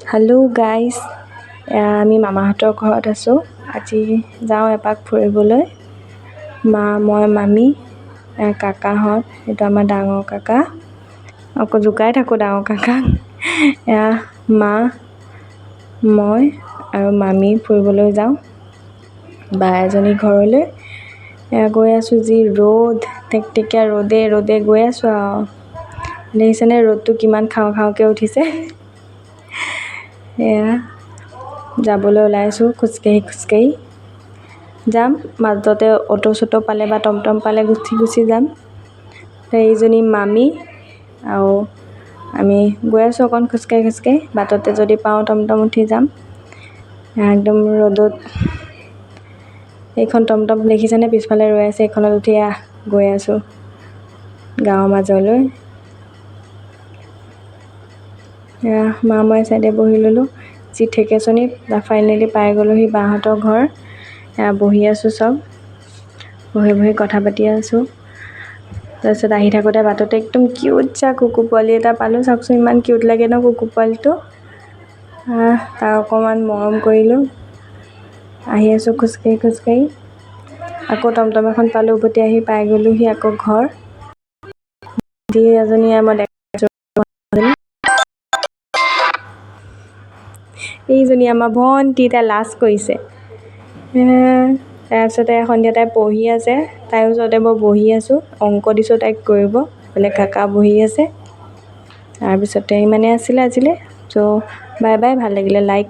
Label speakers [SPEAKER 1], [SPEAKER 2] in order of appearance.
[SPEAKER 1] Hello' guys, আমি মামাহঁতৰ ঘৰত আছোঁ। আজি যাওঁ এপাক ফুৰিবলৈ। মই মামী, কাকাহঁত, এইটো আমাৰ ডাঙৰ কাকা, আকৌ জোকাই থাকোঁ ডাঙৰ কাকাক। মা, মই আৰু মামী ফুৰিবলৈ যাওঁ বা এজনী ঘৰলৈ। গৈ আছোঁ, যি ৰ'দ, টেকটেকীয়া ৰ'দে গৈ আছোঁ আৰু। দেখিছেনে ৰ'দটো কিমান খাওঁ খাওঁকৈ উঠিছে। যাবলৈ ওলাইছোঁ খোজকাঢ়ি যাম। মাজতে অ'টো চটো পালে বা টমটম পালে গুচি যাম। এইজনী মামী আৰু আমি গৈ আছোঁ অকণ খোজকাঢ়ি। বাটতে যদি পাওঁ টমটম উঠি যাম। একদম ৰ'দত এইখন টমটম দেখিছেনে পিছফালে ৰৈ আছে, এইখনত উঠি গৈ আছোঁ গাঁৱৰ মাজলৈ। মা মই চাইডে বহি ল'লোঁ, যি ঠেকেচনীত ফাইনেলি পাই গ'লোহি বাহঁতৰ ঘৰ। বহি আছোঁ, চব বহি কথা পাতি আছোঁ। তাৰপিছত আহি থাকোঁতে বাটতে একদম কিউট চা কুকু পোৱালি এটা পালোঁ। চাওকচোন ইমান কিউট লাগে ন কুকু পোৱালিটো। তাক অকণমান মৰম কৰিলোঁ। আহি আছোঁ খোজকাঢ়ি। আকৌ টমটম এখন পালোঁ, উভতি আহি পাই গ'লোহি আকৌ ঘৰ। এজনী এইজনী আমাৰ ভণ্টি, তাই লাজ কৰিছে। তাৰপিছতে সন্ধিয়া তাই পঢ়ি আছে, তাইৰ ওচৰতে মই বহি আছোঁ। অংক দিছোঁ তাইক কৰিব, বোলে কাকা বহি আছে। তাৰপিছতে ইমানে আছিলে আজিলৈ। চ' বাই বাই, ভাল লাগিলে লাইক